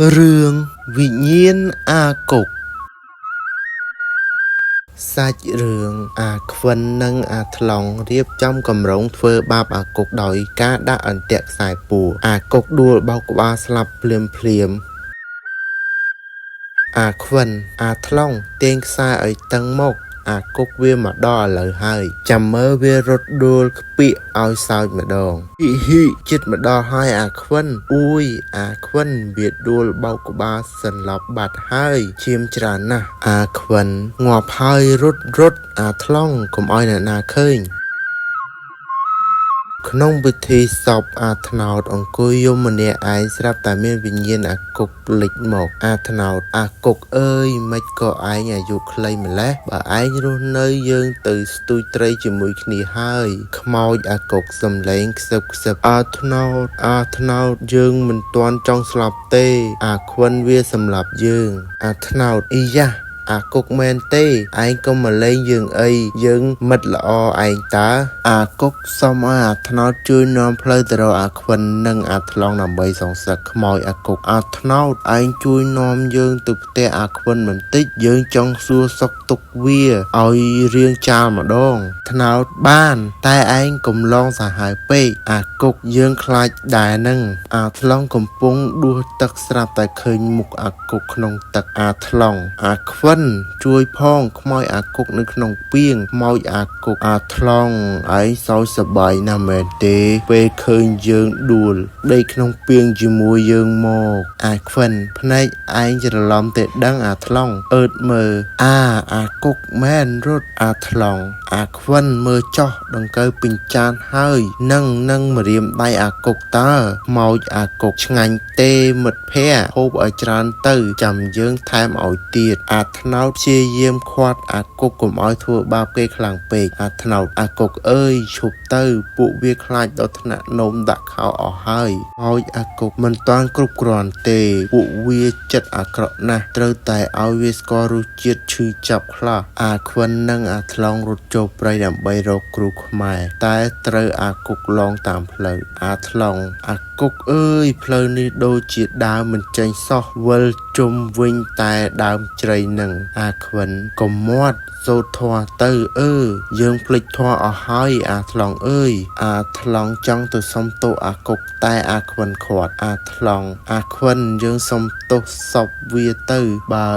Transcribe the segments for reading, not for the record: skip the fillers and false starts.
រឿងវិញ្ញាណអាកុកសាច់រឿងអាខ្វិននិងអាថ្លង់រៀបចំកម្រងធ្វើបាបអាកុកដោយការដាក់អន្ទាក់ខ្សែពួរអាកុកដួលបោកក្បាលស្លាប់ភ្លាមអាខ្វិនអាថ្លង់ទាញខ្សែឲ្យតឹងមកអាកុកវាមកដល់ឥឡូវហើយចាំមើលវារត់ដួលខ្ពាកឲ្យសើចម្ដងហ៊ីចិត្តមកដល់ហើយអាខ្វិនអួយអាខ្វិនវាដួលបោកក្បាលសន្លប់បាត់ហើយឈាមច្រើនណាស់អាខ្វិនងាប់ហើយរត់អាថ្លង់កុំឲ្យអ្នកណាឃើញក្នុងពិធីសពអាត្នោតអង្គុយយំម្នាក់ឯងស្រាប់តែមានវិញ្ញាណអាកុកភ្លេចមកអាត្នោតអាកុកអើយមិនក៏ឯងអាយុខ្លីម្លេះបើឯងរស់នៅយើងទៅស្ទូចត្រីជាមួយគ្នាហើយខ្មោចអាកុកសំឡេងខ្សឹបអាត្នោតយើងមិនទាន់ចង់ស្លាប់ទេអាខ្វិនវាសម្លាប់យើងអាត្នោតអ៊ីយ៉ាអាកុកមែនទេឯងកុំមកលេងយើងអីយើងមិត្តល្អឯងតើអាកុកសុំឲ្យអាថ្នោតជួយនាំផ្លូវទៅរកអាខ្វិននិងអាថ្លង់ដើម្បីសងសឹកខ្មោចអាកុកអាថ្នោតឯងជួយនាំយើងទៅផ្ទះអាខ្វិនបន្តិចយើងចង់សួរសុខទុក្ខវាឲ្យរៀងចាលម្ដងថ្នោតបានតែឯងកុំឡងសាហាវពេកអាកុកយើងខ្លាចដែរនឹងអាថ្លង់កំពុងដួសទឹកស្រាប់តែឃើញមុខអាកុកក្នុងទឹកអាថ្លង់អាខ្វិនជួយផងខ្មោចអាកុកនៅក្នុងពាងខ្មោចអាកុកអាថ្លង់ឯងសោកសប្បាយណាស់មែនទេពេលឃើញយើងដួលដេកក្នុងពាងជាមួយយើងមកអាខ្វិនភ្នែកឯងច្រឡំតែដឹងអាថ្លង់អើតមើលអាកុកមែនរត់អាថ្លង់អាខ្វិនមើលចោះដង្កូវពេញចានហើយនឹងម្រាមដៃអាកុកតើខ្មោចអាកុកឆ្ងាញ់ទេមិត្តភ័ក្តិហូបឲ្យច្រើនទៅចាំយើងថែមឲ្យទៀតអាថ្នោតព្យាយាមឃាត់អាកុកកុំឲ្យធ្វើបាបគេខ្លាំងពេកអាថ្នោតអាកុកអើយឈប់ទៅពួកវាខ្លាចដល់ថ្នាក់នោមដាក់ខោអស់ហើយខ្មោចអាកុកមិនតាន់គ្រប់គ្រាន់ទេពួកវាចិត្តអាក្រក់ណាស់ត្រូវតែឲ្យវាស្គាល់រសជាតិឈឺចាប់ខ្លះអាខ្វិននិងអាថ្លង់រត់ចូលព្រៃដើម្បីរកគ្រូខ្មែរតែត្រូវអាកុកឡងតាមផ្លូវអាថ្លង់អាកុកអើយផ្លូវនេះដូចជាដើមមិនចេញសោះវិលជុំវិញតែដើមជ្រៃនឹងអាខ្វិនកុំមាត់សូត្រធម៌ទៅយើងភ្លេចធម៌អស់ហើយអាថ្លង់អើយអាថ្លង់ចង់ទៅសុំទោសអាកុកតែអាខ្វិនខាត់អាថ្លង់អាខ្វិនយើងសុំទោសសពវាទៅបើ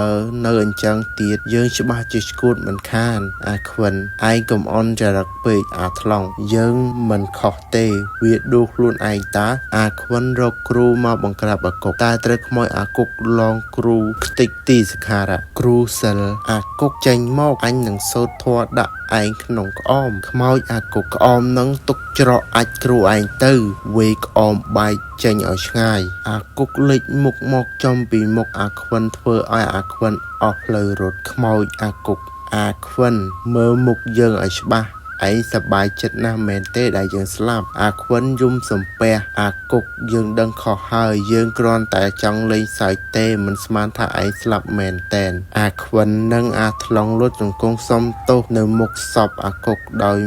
នៅអញ្ចឹងទៀតយើងច្បាស់ជាឈួតមិនខានអាខ្វិនឯងកុំអន់ចរិតពេកអាថ្លង់យើងមិនខុសទេវាដួលខ្លួនឯងតាអាខ្វិនរកគ្រូមកបង្ក្រាបអាកុកតែត្រូវខ្មោចអាកុកឡងគ្រូខ្ទេចទីសិក្ខារៈគ្រូសិលអាកុកចេញមកអញនឹងសូត្រធម៌ដាក់ឯងក្នុងក្អមខ្មោចអាកុកក្អមនឹងទុកច្រកអាចគ្រូឯងទៅវេក្អមបែកចេញឲ្យឆ្ងាយអាកុកលេចមុខមកចំពីមុខអាខ្វិនធ្វើឲ្យអាខ្វិនអស់ផ្លូវរត់ខ្មោចអាកុកអាខ្វិនមើលមុខយើងឲ្យច្បាស់ឯងសប្បាយចិត្តណាស់មែនទេដែលយើងស្លាប់អាខ្វិនយំសំពះអាកុកយើងដឹងខុសហើយយើងគ្រាន់តែចង់លេងសើចទេមិនស្មានថាឯងស្លាប់មែនតែនអាខ្វិននិងអាថ្លង់លុតជង្គង់សុំទោសនៅមុខសពអាកុកដោយ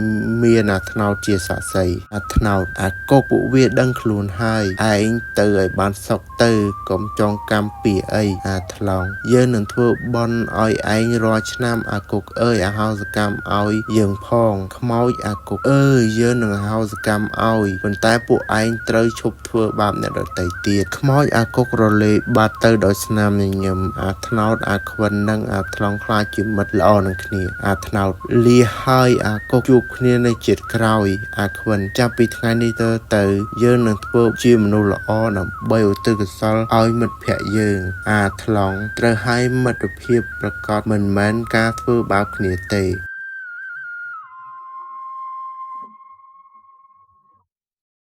មានអាថ្នោតជាសាក្សីអាថ្នោតអាកុកពួកវាដឹងខ្លួនហើយឯងទៅឲ្យបានសុខទៅកុំចងកម្មពីអីអាថ្លង់យើងនឹងធ្វើបន់ឲ្យឯងរាល់ឆ្នាំអាកុកអើយអហោសកម្មឲ្យយើងផងខ្មោចអាកុកយើងនឹងហៅសកម្មឲ្យប៉ុន្តែពួកឯងត្រូវឈប់ធ្វើបាបអ្នកដទៃទៀតខ្មោចអាកុករលេបាត់ទៅដោយស្នាមញញឹមអាថ្នោតអាខ្វិននិងអាថ្លង់ខ្លាចជាមិត្តល្អនឹងគ្នាអាថ្នោតលាហើយអាកុកជួបគ្នានៅជាតិក្រោយអាខ្វិនចាប់ពីថ្ងៃនេះទៅយើងនឹងធ្វើជាមនុស្សល្អដើម្បីឧទ្ទិសកុសលឲ្យមិត្តភក្តិយើងអាថ្លង់ត្រូវឲ្យមិត្តភាពប្រកបមិនមែនការធ្វើបាបគ្នាទេ